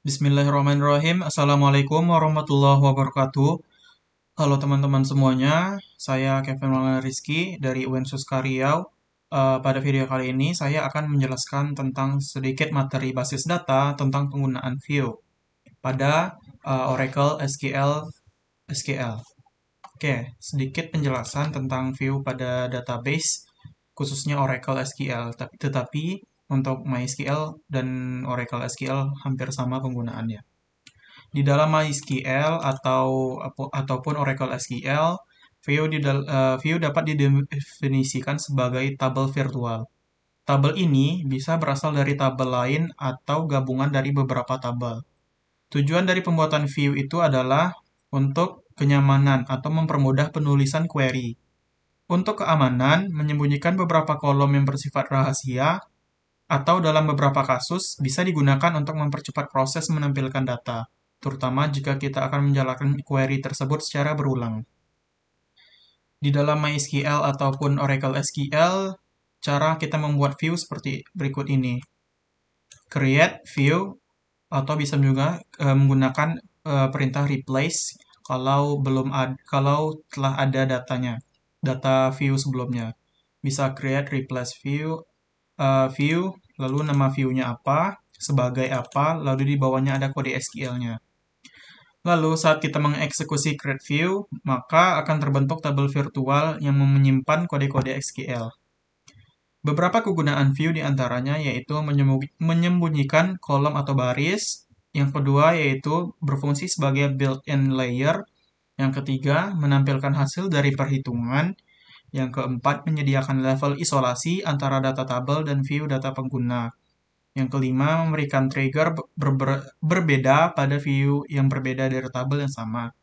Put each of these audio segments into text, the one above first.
Bismillahirrahmanirrahim. Assalamualaikum warahmatullahi wabarakatuh. Halo teman-teman semuanya, saya Kevin Maulana Rizky dari UNSUSKA Riau. Pada video kali ini saya akan menjelaskan tentang sedikit materi basis data tentang penggunaan view pada Oracle SQL. Oke, sedikit penjelasan tentang view pada database, khususnya Oracle SQL. Tetapi untuk MySQL dan Oracle SQL hampir sama penggunaannya. Di dalam MySQL ataupun Oracle SQL, view dapat didefinisikan sebagai tabel virtual. Tabel ini bisa berasal dari tabel lain atau gabungan dari beberapa tabel. Tujuan dari pembuatan view itu adalah untuk kenyamanan atau mempermudah penulisan query. Untuk keamanan, menyembunyikan beberapa kolom yang bersifat rahasia atau dalam beberapa kasus bisa digunakan untuk mempercepat proses menampilkan data, terutama jika kita akan menjalankan query tersebut secara berulang. Di dalam MySQL ataupun Oracle SQL, cara kita membuat view seperti berikut ini. Create view, atau bisa juga menggunakan perintah replace kalau telah ada data view sebelumnya. Bisa create replace view, lalu nama view-nya apa, sebagai apa, lalu di bawahnya ada kode SQL-nya. Lalu saat kita mengeksekusi create view, maka akan terbentuk tabel virtual yang menyimpan kode-kode SQL. Beberapa kegunaan view diantaranya yaitu menyembunyikan kolom atau baris, yang kedua yaitu berfungsi sebagai built-in layer, yang ketiga menampilkan hasil dari perhitungan, yang keempat menyediakan level isolasi antara data tabel dan view data pengguna. Yang kelima, memberikan trigger berbeda pada view yang berbeda dari tabel yang sama.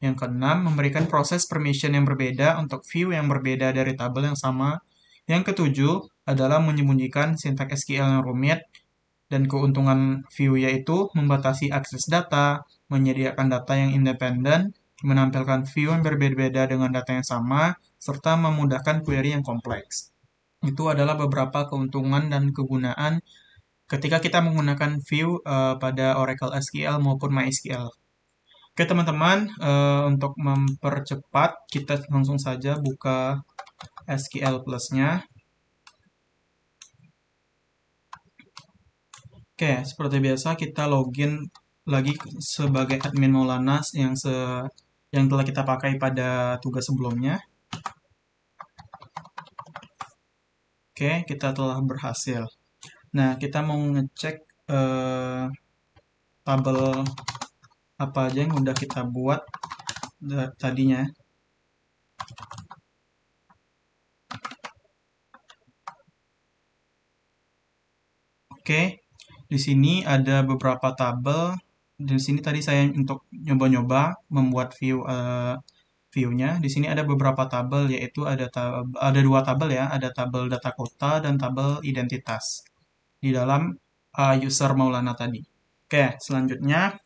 Yang keenam, memberikan proses permission yang berbeda untuk view yang berbeda dari tabel yang sama. Yang ketujuh adalah menyembunyikan sintak SQL yang rumit. Dan keuntungan view yaitu membatasi akses data, menyediakan data yang independen, menampilkan view yang berbeda-beda dengan data yang sama, serta memudahkan query yang kompleks. Itu adalah beberapa keuntungan dan kegunaan ketika kita menggunakan view pada Oracle SQL maupun MySQL. Oke teman-teman, untuk mempercepat kita langsung saja buka SQL Plus-nya. Oke, seperti biasa kita login lagi sebagai admin Maulana yang telah kita pakai pada tugas sebelumnya. Oke, kita telah berhasil. Nah, kita mau ngecek tabel apa aja yang udah kita buat tadinya. Oke, di sini ada beberapa tabel. Di sini tadi saya untuk nyoba-nyoba membuat view-nya. Di sini ada beberapa tabel, yaitu ada dua tabel ya, ada tabel data kota dan tabel identitas di dalam user Maulana tadi. Oke, selanjutnya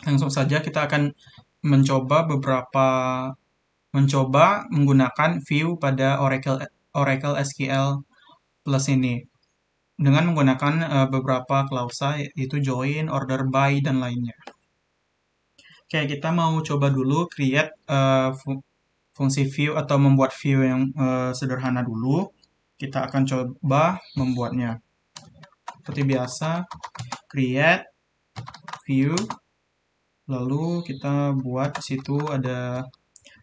langsung saja kita akan mencoba menggunakan view pada Oracle SQL Plus ini dengan menggunakan beberapa klausa yaitu join, order by, dan lainnya. Oke, kita mau coba dulu create fungsi view atau membuat view yang sederhana dulu. Kita akan coba membuatnya. Seperti biasa, create view, lalu kita buat di situ ada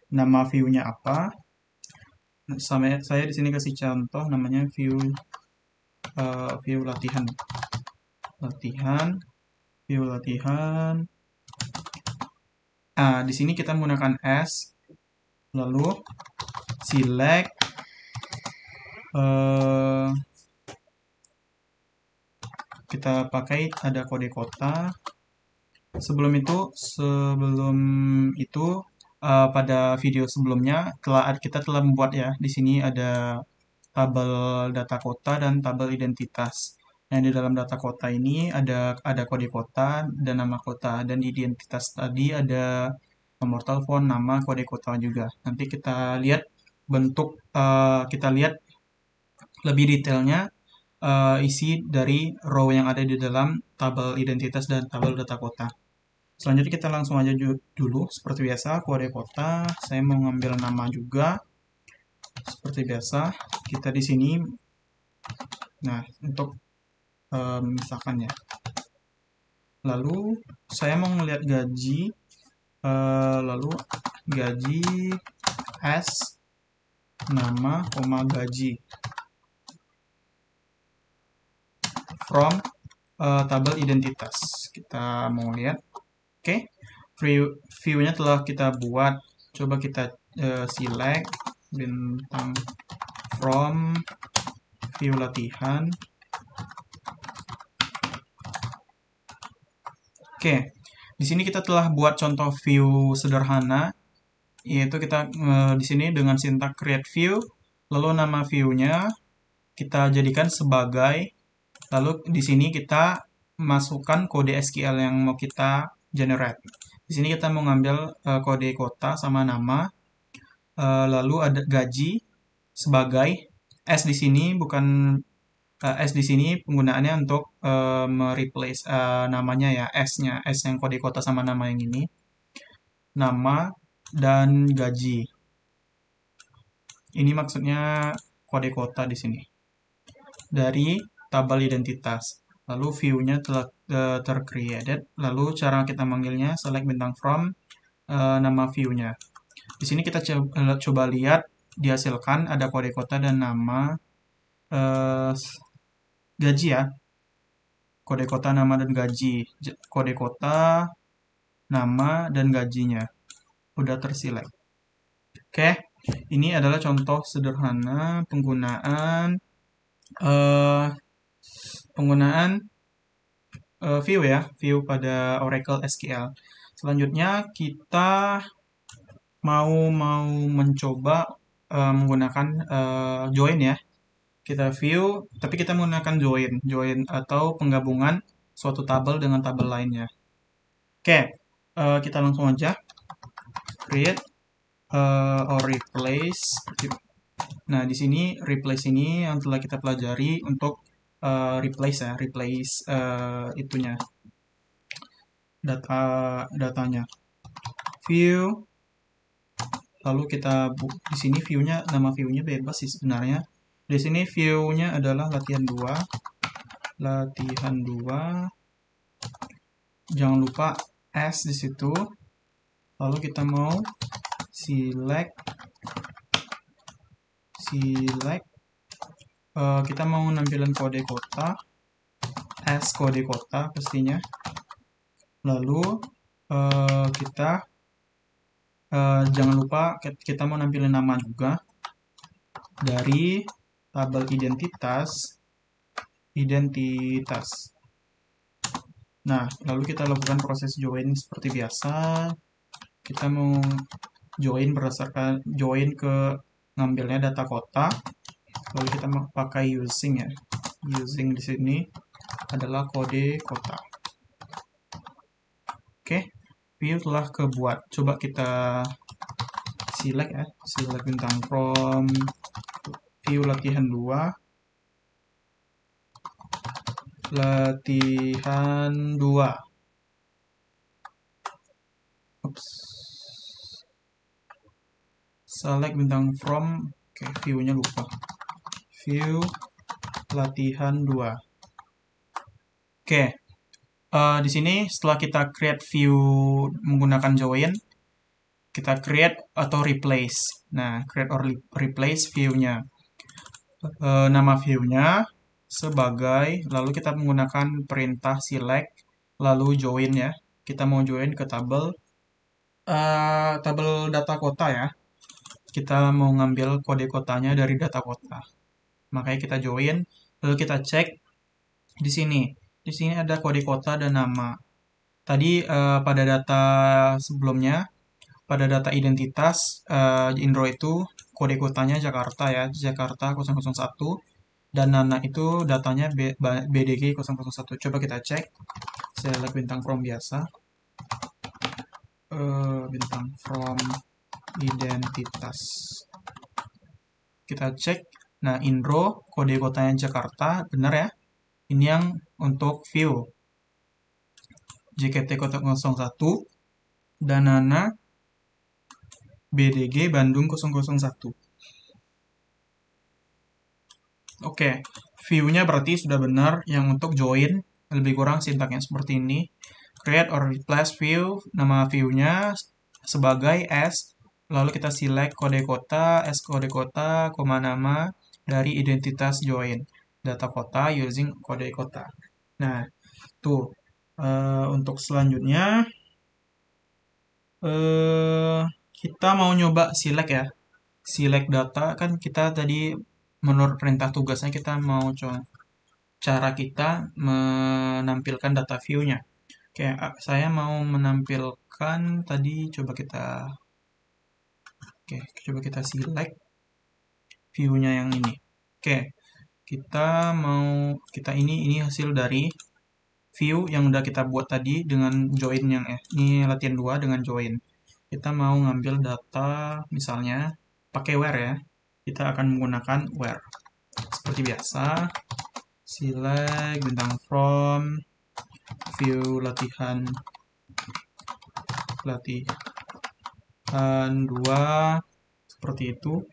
nama view-nya apa. Saya di sini kasih contoh namanya view latihan. View latihan. Di sini kita menggunakan S, lalu select kita pakai ada kode kota. Sebelum itu pada video sebelumnya kita telah membuat ya. Di sini ada tabel data kota dan tabel identitas. Yang di dalam data kota ini ada kode kota dan nama kota, dan di identitas tadi ada nomor telepon, nama, kode kota juga. Nanti kita lihat kita lihat lebih detailnya isi dari row yang ada di dalam tabel identitas dan tabel data kota. Selanjutnya kita langsung aja dulu seperti biasa kode kota. Saya mau ngambil nama juga seperti biasa. Kita di sini. Nah, untuk misalkan ya. Lalu saya mau melihat gaji. Lalu gaji S nama, gaji from tabel identitas. Kita mau lihat. Oke, view-nya telah kita buat. Coba kita select bintang from view latihan. Oke, di sini kita telah buat contoh view sederhana, yaitu kita di sini dengan sintak create view, lalu nama view-nya kita jadikan sebagai, lalu di sini kita masukkan kode SQL yang mau kita generate. Di sini kita mau ngambil kode kota sama nama, lalu ada gaji sebagai S di sini bukan S di sini penggunaannya untuk mereplace namanya ya, S-nya, S yang kode kota sama nama yang ini. Nama dan gaji. Ini maksudnya kode kota di sini. Dari tabel identitas. Lalu view-nya telah tercreated. Lalu cara kita manggilnya select bintang from nama view-nya. Di sini kita coba lihat dihasilkan ada kode kota dan nama gaji ya. Kode kota, nama, dan gaji. Kode kota, nama, dan gajinya. Udah terselect. Oke, ini adalah contoh sederhana penggunaan view ya, view pada Oracle SQL. Selanjutnya kita mau mencoba menggunakan join ya. Kita view, tapi kita menggunakan join atau penggabungan suatu tabel dengan tabel lainnya. Oke, kita langsung aja create or replace. Nah, di sini replace ini yang telah kita pelajari untuk replace ya, itunya datanya. View, lalu kita di sini view-nya, nama view-nya bebas sih sebenarnya. Di sini view-nya adalah latihan 2. Jangan lupa S di situ. Lalu kita mau select kita mau nampilin kode kota, S kode kota pastinya. Lalu kita jangan lupa kita mau nampilin nama juga dari tabel identitas. Nah, lalu kita lakukan proses join seperti biasa. Kita mau join ke ngambilnya data kota. Lalu kita pakai using ya. Using di sini adalah kode kota. Oke, view telah kebuat. Coba kita select ya. Select bintang from view latihan 2. Latihan 2. Select bintang from. Oke, view-nya lupa. View latihan 2. Oke. Di sini setelah kita create view menggunakan join, kita create atau replace. Nah, create or replace view-nya. Nama view-nya sebagai, lalu kita menggunakan perintah select, lalu join ya. Kita mau join ke tabel data kota ya. Kita mau ngambil kode kotanya dari data kota. Makanya kita join, lalu kita cek di sini. Di sini ada kode kota dan nama. Tadi pada data sebelumnya, pada data identitas Indro itu kode kotanya Jakarta ya, Jakarta 001. Dan Nana itu datanya BDG 001. Coba kita cek. Select bintang from biasa. Bintang from identitas. Kita cek. Nah, Indro, kode kotanya Jakarta, benar ya. Ini yang untuk view. JKT 001, dan Nana BDG Bandung 001. Oke, view-nya berarti sudah benar. Yang untuk join, lebih kurang sintaknya seperti ini. Create or replace view, nama view-nya sebagai S, lalu kita select kode kota, S kode kota, koma nama dari identitas join. Data kota using kode kota. Nah, tuh. Untuk selanjutnya, eh, kita mau nyoba select ya. Select data, kan kita tadi menurut perintah tugasnya kita mau coba cara kita menampilkan data view-nya. Oke, saya mau menampilkan tadi coba kita select view-nya yang ini. Oke, kita ini hasil dari view yang udah kita buat tadi dengan join ini latihan 2 dengan join. Kita mau ngambil data misalnya pakai where ya. Kita akan menggunakan where. Seperti biasa, select bintang from view latihan 2 seperti itu.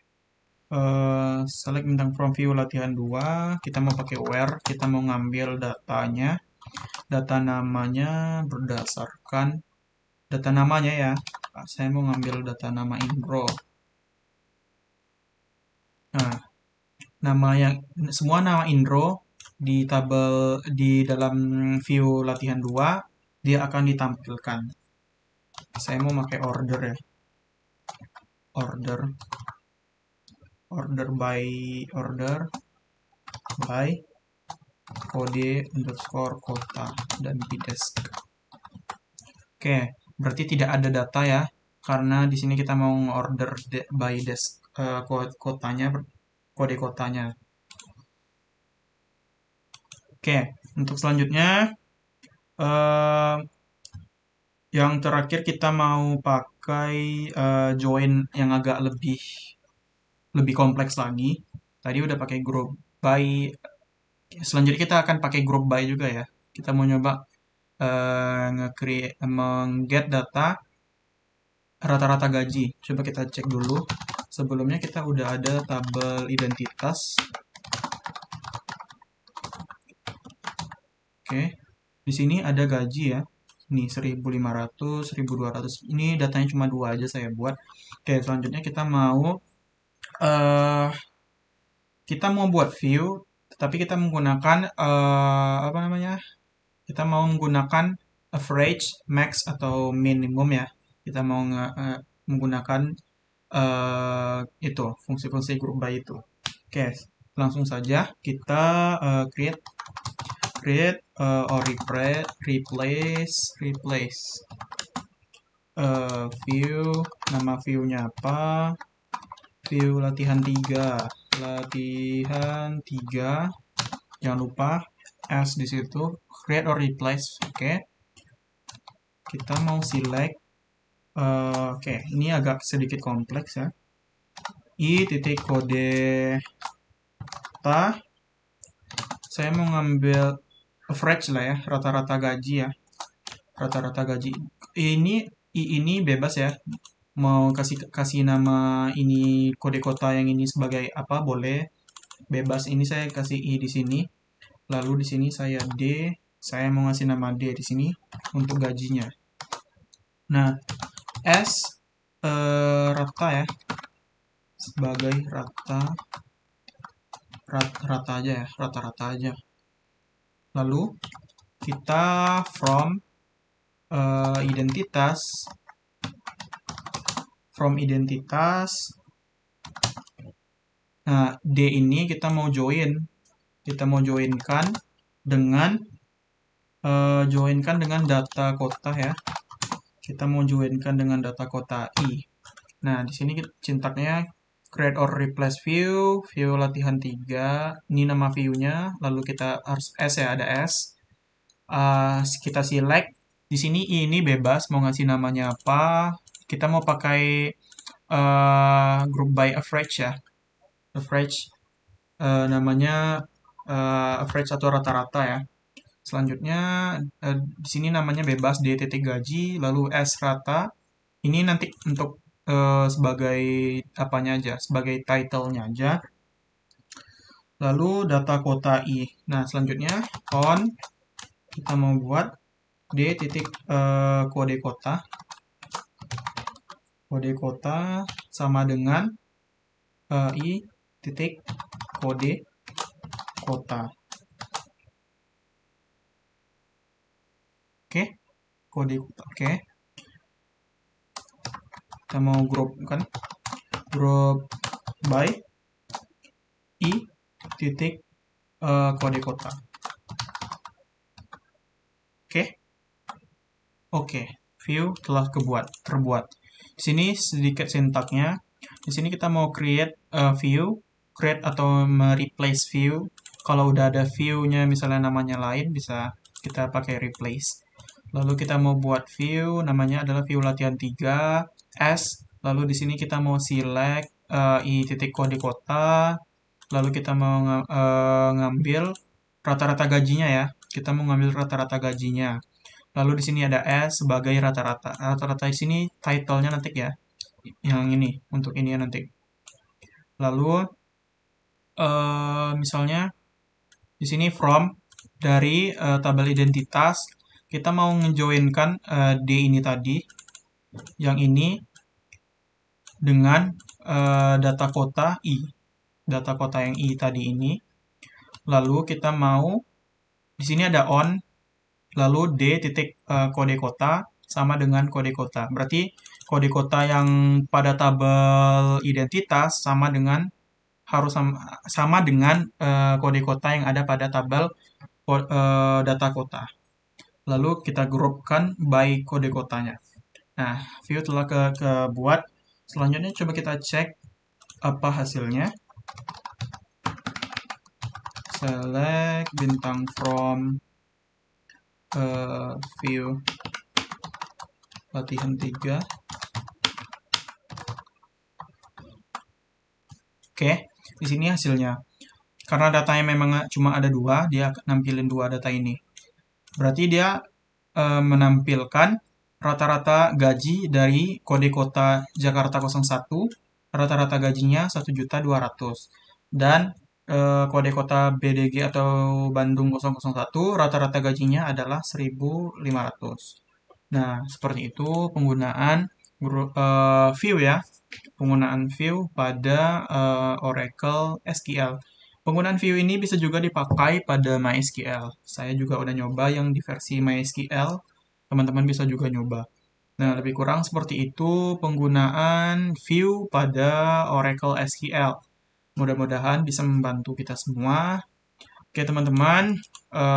Select bintang from view latihan 2, kita mau pakai where, kita mau ngambil datanya, data namanya berdasarkan data namanya ya. Saya mau ngambil data nama Indro. Nah, semua nama Indro di tabel di dalam view latihan 2 dia akan ditampilkan. Saya mau pakai order ya. Order by kode underscore kota dan bdesk. Oke, berarti tidak ada data ya, karena di sini kita mau order by desk kotanya, kode kotanya. Oke, untuk selanjutnya yang terakhir kita mau pakai join yang agak lebih kompleks lagi. Tadi udah pakai group by. Selanjutnya kita akan pakai group by juga ya. Kita mau nyoba meng-get data rata-rata gaji. Coba kita cek dulu. Sebelumnya kita udah ada tabel identitas. Oke. Di sini ada gaji ya. Ini 1.500, 1.200. Ini datanya cuma 2 aja saya buat. Oke, selanjutnya kita mau buat view, tapi kita menggunakan apa namanya? Kita mau menggunakan average, max atau minimum ya. Kita mau menggunakan itu fungsi-fungsi group by itu. Oke, langsung saja kita create or replace view. Nama view-nya apa? View latihan 3. Jangan lupa as di situ. Create or replace. Oke. Kita mau select. Oke, ini agak sedikit kompleks ya. I kode ta. Saya mau ngambil average lah ya, rata-rata gaji ya. Rata-rata gaji. Ini bebas ya. Mau kasih nama ini kode kota yang ini sebagai apa boleh. Bebas. Ini saya kasih I di sini. Lalu di sini saya D. Saya mau ngasih nama D di sini untuk gajinya. Nah, S rata ya. Sebagai rata aja ya, rata-rata aja. Lalu kita from identitas. Nah, D ini kita mau join. Kita mau joinkan dengan data kota ya. Kita mau joinkan dengan data kota I. Nah, di sini sintaknya create or replace view latihan 3. Ini nama view-nya, lalu kita harus S ya, ada S. Kita select. Di sini ini bebas mau ngasih namanya apa. Kita mau pakai group by average ya. Average. namanya average atau rata-rata ya. Selanjutnya di sini namanya bebas D titik gaji, lalu S rata. Ini nanti untuk sebagai apanya aja, sebagai title-nya aja. Lalu data kota I. Nah, selanjutnya on kita mau buat D titik kode kota. Kode kota sama dengan I titik kode kota. Oke, kode kota. Oke. Kita mau group kan? Group by I titik kode kota. Oke. Oke, view telah terbuat. Di sini sedikit sintaknya. Di sini kita mau create view, create atau mereplace view. Kalau udah ada view-nya misalnya namanya lain, bisa kita pakai replace. Lalu kita mau buat view, namanya adalah view latihan 3 S. Lalu di sini kita mau select I titik kode kota. Lalu kita mau ngambil rata-rata gajinya ya. Kita mau ngambil rata-rata gajinya. Lalu di sini ada S sebagai rata-rata. Rata-rata di sini title-nya nanti ya. Yang ini, untuk ini ya nanti. Lalu misalnya di sini from dari tabel identitas kita mau ngejoinkan D ini tadi, yang ini dengan data kota I. Data kota yang I tadi ini. Lalu kita mau di sini ada on, lalu D titik kode kota sama dengan kode kota. Berarti kode kota yang pada tabel identitas sama dengan harus sama dengan kode kota yang ada pada tabel data kota. Lalu kita grupkan by kode kotanya. Nah, view telah kebuat. Selanjutnya coba kita cek apa hasilnya. Select bintang from view latihan 3. Oke, di sini hasilnya. Karena datanya memang cuma ada 2, dia nampilin 2 data ini. Berarti dia menampilkan rata-rata gaji dari kode kota Jakarta 01, rata-rata gajinya 1.200.000. Dan kode kota BDG atau Bandung 001, rata-rata gajinya adalah 1.500. Nah, seperti itu penggunaan view ya. Penggunaan view pada Oracle SQL. Penggunaan view ini bisa juga dipakai pada MySQL. Saya juga udah nyoba yang di versi MySQL. Teman-teman bisa juga nyoba. Nah, lebih kurang seperti itu penggunaan view pada Oracle SQL. Mudah-mudahan bisa membantu kita semua. Oke, teman-teman.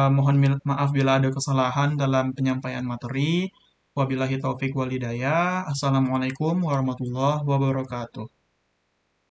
Mohon maaf bila ada kesalahan dalam penyampaian materi. Wabillahi taufik walhidayah. Assalamualaikum warahmatullahi wabarakatuh.